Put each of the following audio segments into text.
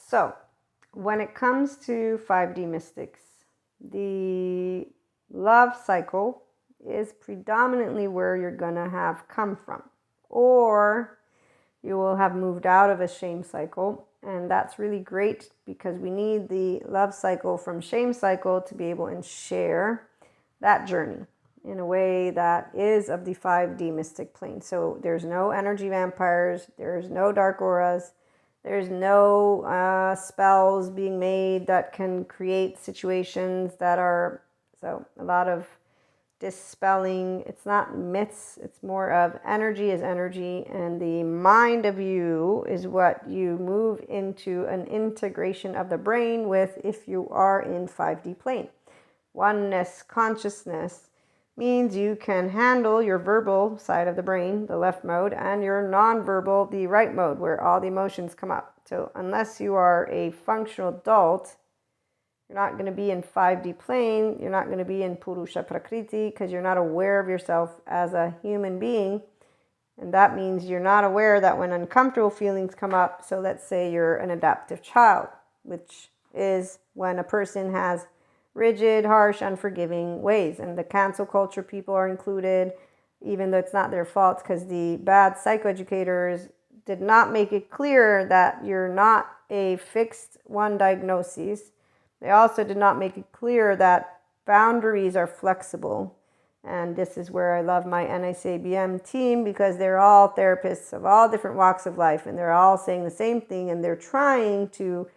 So when it comes to 5D mystics, the love cycle is predominantly where you're going to have come from, or you will have moved out of a shame cycle. And that's really great because we need the love cycle from shame cycle to be able to share that journey in a way that is of the 5D mystic plane. So there's no energy vampires, there's no dark auras, there's no spells being made that can create situations that are, so a lot of dispelling. It's not myths, it's more of energy is energy, and the mind of you is what you move into an integration of the brain with if you are in 5D plane. Oneness consciousness means you can handle your verbal side of the brain, the left mode, and your non-verbal, the right mode, where all the emotions come up. So unless you are a functional adult, you're not going to be in 5D plane, you're not going to be in Purusha Prakriti, because you're not aware of yourself as a human being. And that means you're not aware that when uncomfortable feelings come up, so let's say you're an adaptive child, which is when a person has rigid, harsh, unforgiving ways. And the cancel culture people are included, even though it's not their fault, because the bad psychoeducators did not make it clear that you're not a fixed one diagnosis. They also did not make it clear that boundaries are flexible. And this is where I love my NICABM team, because they're all therapists of all different walks of life, and they're all saying the same thing, and they're trying to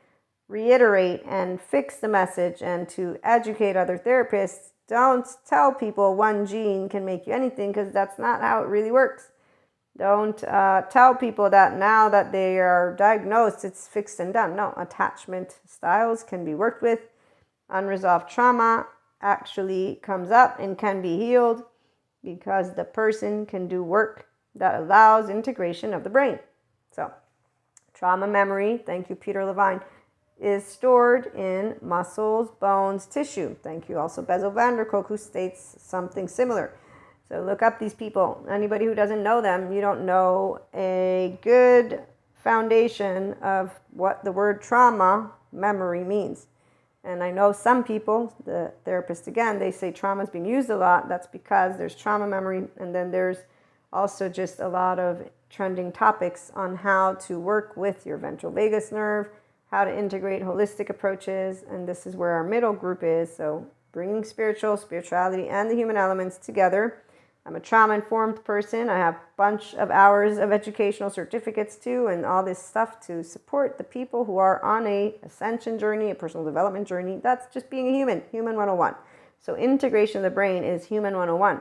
reiterate and fix the message and to educate other therapists. Don't tell people one gene can make you anything, because that's not how it really works. Don't tell people that now that they are diagnosed, it's fixed and done. No, attachment styles can be worked with. Unresolved trauma actually comes up and can be healed because the person can do work that allows integration of the brain. So, trauma memory, thank you, Peter Levine, is stored in muscles, bones, tissue. Thank you also, Bezel van der Kolk, who states something similar. So look up these people. Anybody who doesn't know them, you don't know a good foundation of what the word trauma memory means. And I know some people, the therapists again, they say trauma is being used a lot. That's because there's trauma memory, and then there's also just a lot of trending topics on how to work with your ventral vagus nerve, how to integrate holistic approaches, and this is where our middle group is. So bringing spirituality, and the human elements together. I'm a trauma-informed person. I have a bunch of hours of educational certificates too, and all this stuff to support the people who are on a ascension journey, a personal development journey. That's just being a human 101. So integration of the brain is human 101.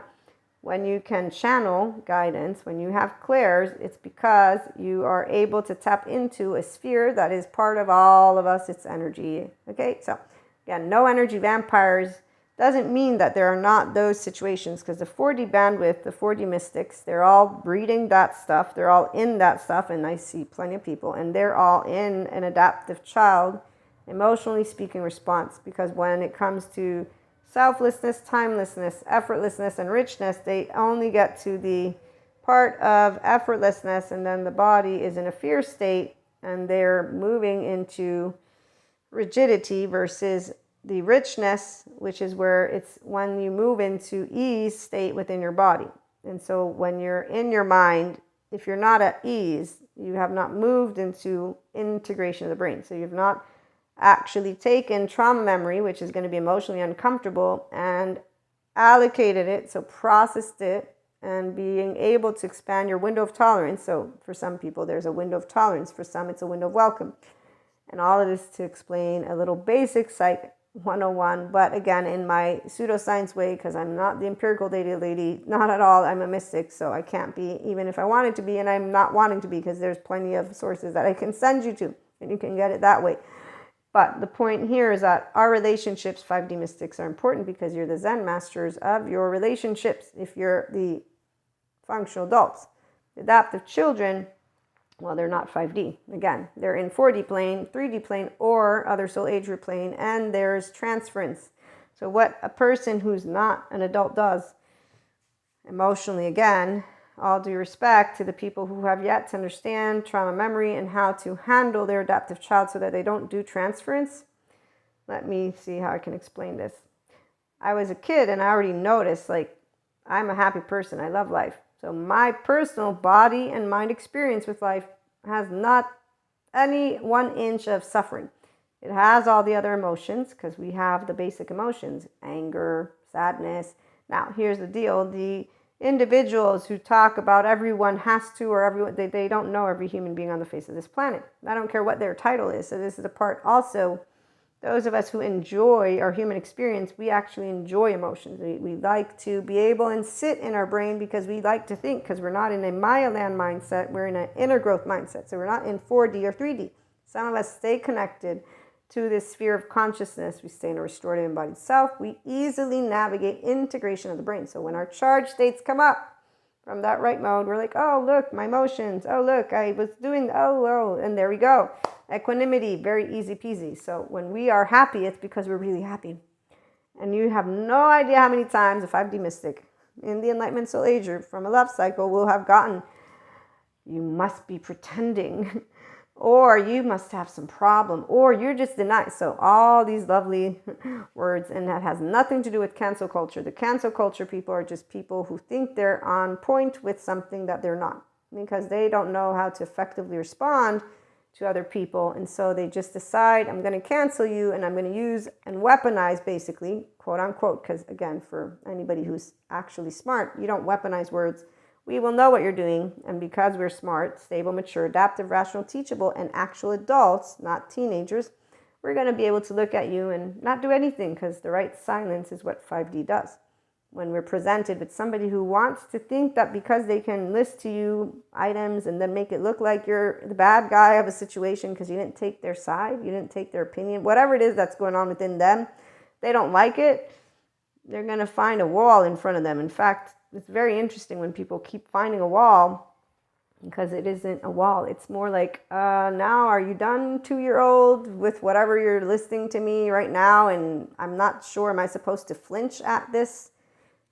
When you can channel guidance, when you have clairs, it's because you are able to tap into a sphere that is part of all of us. It's energy. Okay, so again, no energy vampires. Doesn't mean that there are not those situations, because the 4D bandwidth, the 4D mystics, they're all breeding that stuff. They're all in that stuff, and I see plenty of people, and they're all in an adaptive child, emotionally speaking response, because when it comes to selflessness, timelessness, effortlessness, and richness, they only get to the part of effortlessness, and then the body is in a fear state, and they're moving into rigidity versus the richness, which is where it's when you move into ease state within your body. And so when you're in your mind, if you're not at ease, you have not moved into integration of the brain. So you've not actually taken trauma memory, which is going to be emotionally uncomfortable, and allocated it, so processed it, and being able to expand your window of tolerance. So for some people, there's a window of tolerance. For some, it's a window of welcome. And all of this to explain a little basic psych 101, but again, in my pseudoscience way, because I'm not the empirical data lady, not at all. I'm a mystic, so I can't be, even if I wanted to be, and I'm not wanting to be, because there's plenty of sources that I can send you to, and you can get it that way. But the point here is that our relationships, 5D mystics, are important because you're the Zen masters of your relationships. If you're the functional adults, the adaptive children, well, they're not 5D. Again, they're in 4D plane, 3D plane, or other soul age group plane, and there's transference. So what a person who's not an adult does emotionally, again, all due respect to the people who have yet to understand trauma memory and how to handle their adaptive child so that they don't do transference. Let me see how I can explain this. I was a kid and I already noticed, like, I'm a happy person. I love life. So my personal body and mind experience with life has not any 1 inch of suffering. It has all the other emotions because we have the basic emotions, anger, sadness. Now, here's the deal. The individuals who talk about everyone has to, or everyone, they don't know every human being on the face of this planet. I don't care what their title is. So this is the part also, those of us who enjoy our human experience, we actually enjoy emotions. We like to be able and sit in our brain because we like to think, because we're not in a Maya land mindset, we're in an inner growth mindset. So we're not in 4D or 3D. Some of us stay connected to this sphere of consciousness. We stay in a restorative embodied self. We easily navigate integration of the brain. So when our charge states come up from that right mode, we're like, oh, look, my emotions. Oh, look, I was doing, and there we go. Equanimity, very easy peasy. So when we are happy, it's because we're really happy. And you have no idea how many times a 5D mystic in the Enlightenment Soul Ager from a love cycle will have gotten, you must be pretending, or you must have some problem, or you're just denied. So all these lovely words, and that has nothing to do with cancel culture. The cancel culture people are just people who think they're on point with something that they're not, because they don't know how to effectively respond to other people. And so they just decide, I'm going to cancel you and I'm going to use and weaponize, basically, quote unquote, because again, for anybody who's actually smart, you don't weaponize words. We will know what you're doing. And because we're smart, stable, mature, adaptive, rational, teachable, and actual adults, not teenagers, we're going to be able to look at you and not do anything, because the right silence is what 5D does. When we're presented with somebody who wants to think that because they can list to you items and then make it look like you're the bad guy of a situation because you didn't take their side, you didn't take their opinion, whatever it is that's going on within them, they don't like it, they're going to find a wall in front of them. In fact, it's very interesting when people keep finding a wall, because it isn't a wall. It's more like, now are you done, 2-year-old, with whatever you're listening to me right now? And I'm not sure, am I supposed to flinch at this?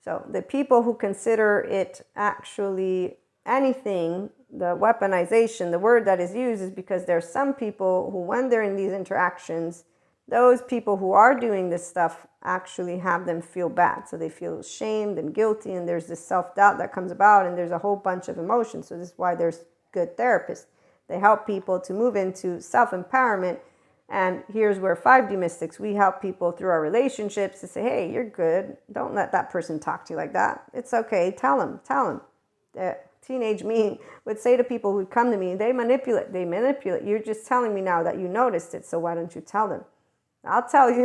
So the people who consider it actually anything, the weaponization, the word that is used is because there's some people who, when they're in these interactions, those people who are doing this stuff actually have them feel bad. So they feel shamed and guilty, and there's this self-doubt that comes about, and there's a whole bunch of emotions. So this is why there's good therapists. They help people to move into self-empowerment. And here's where 5D mystics, we help people through our relationships to say, hey, you're good. Don't let that person talk to you like that. It's okay. Tell them. Teenage me would say to people who come to me, they manipulate. You're just telling me now that you noticed it. So why don't you tell them? I'll tell you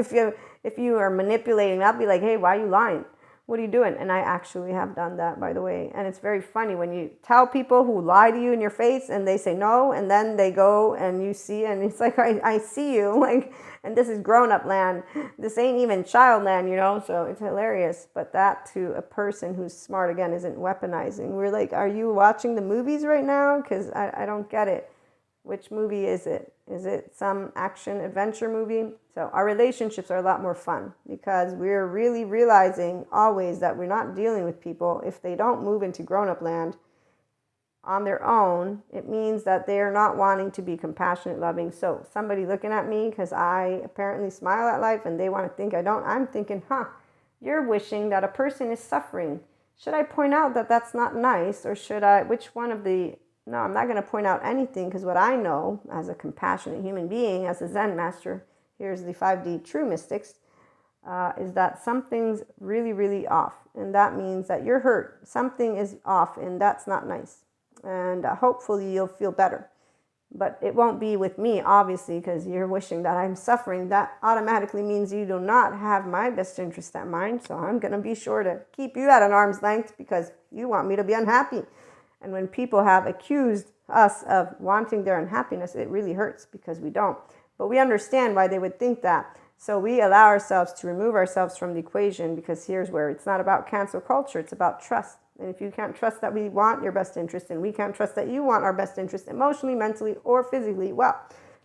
if you are manipulating. I'll be like, hey, why are you lying? What are you doing? And I actually have done that, by the way. And it's very funny when you tell people who lie to you in your face and they say no, and then they go and you see, and it's like, I see you, like, and this is grown-up land. This ain't even child land, so it's hilarious. But that to a person who's smart, again, isn't weaponizing. We're like, are you watching the movies right now? Because I don't get it. Which movie is it? Is it some action adventure movie? So our relationships are a lot more fun because we're really realizing always that we're not dealing with people. If they don't move into grown-up land on their own, it means that they're not wanting to be compassionate, loving. So somebody looking at me because I apparently smile at life and they want to think I don't, I'm thinking, you're wishing that a person is suffering. Should I point out that that's not nice, or should I, no, I'm not going to point out anything, because what I know as a compassionate human being, as a Zen master, here's the 5D true mystics, is that something's really, really off. And that means that you're hurt. Something is off, and that's not nice. And hopefully you'll feel better. But it won't be with me, obviously, because you're wishing that I'm suffering. That automatically means you do not have my best interest at mind. So I'm going to be sure to keep you at an arm's length because you want me to be unhappy. And when people have accused us of wanting their unhappiness, it really hurts because we don't. But we understand why they would think that. So we allow ourselves to remove ourselves from the equation, because here's where it's not about cancel culture. It's about trust. And if you can't trust that we want your best interest, and we can't trust that you want our best interest emotionally, mentally, or physically, well,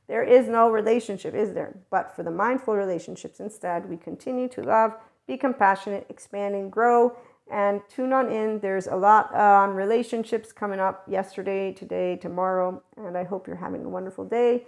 there is no relationship, is there? But for the mindful relationships instead, we continue to love, be compassionate, expand, and grow, and tune on in. There's a lot on relationships coming up yesterday, today, tomorrow, and I hope you're having a wonderful day.